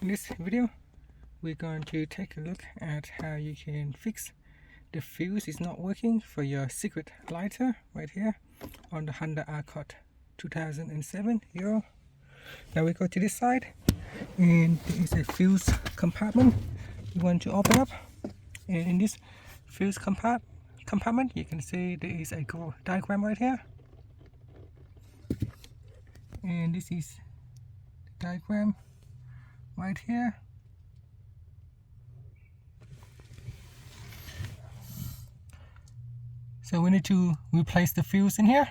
In this video, we're going to take a look at how you can fix the fuse is not working for your secret lighter right here on the Honda Accord 2007 Euro. Now we go to this side, and there is a fuse compartment you want to open up, and in this fuse compartment you can see there is a diagram right here, and this is the diagram right here. So we need to replace the fuse in here.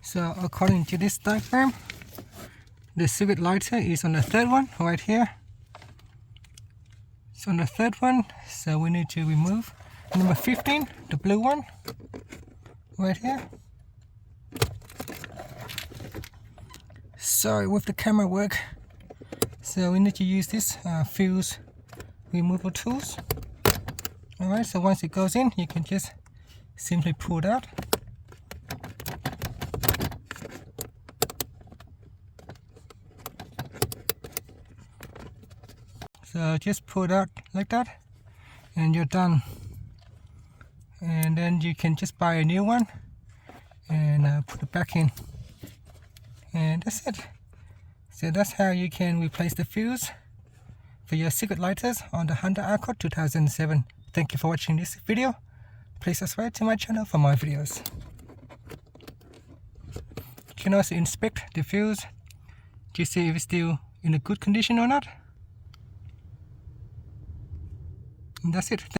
So according to this diagram, the cigarette lighter is on the third one right here. So on the third one, so we need to remove number 15, the blue one, right here. Sorry with the camera work. So we need to use this fuse removal tools. Alright, so once it goes in, you can just simply pull it out. So just pull it out like that, and you're done. And then you can just buy a new one and put it back in. And that's it. So that's how you can replace the fuse for your secret lighters on the Honda Accord 2007. Thank you for watching this video. Please subscribe to my channel for more videos. You can also inspect the fuse to see if it's still in a good condition or not. And that's it.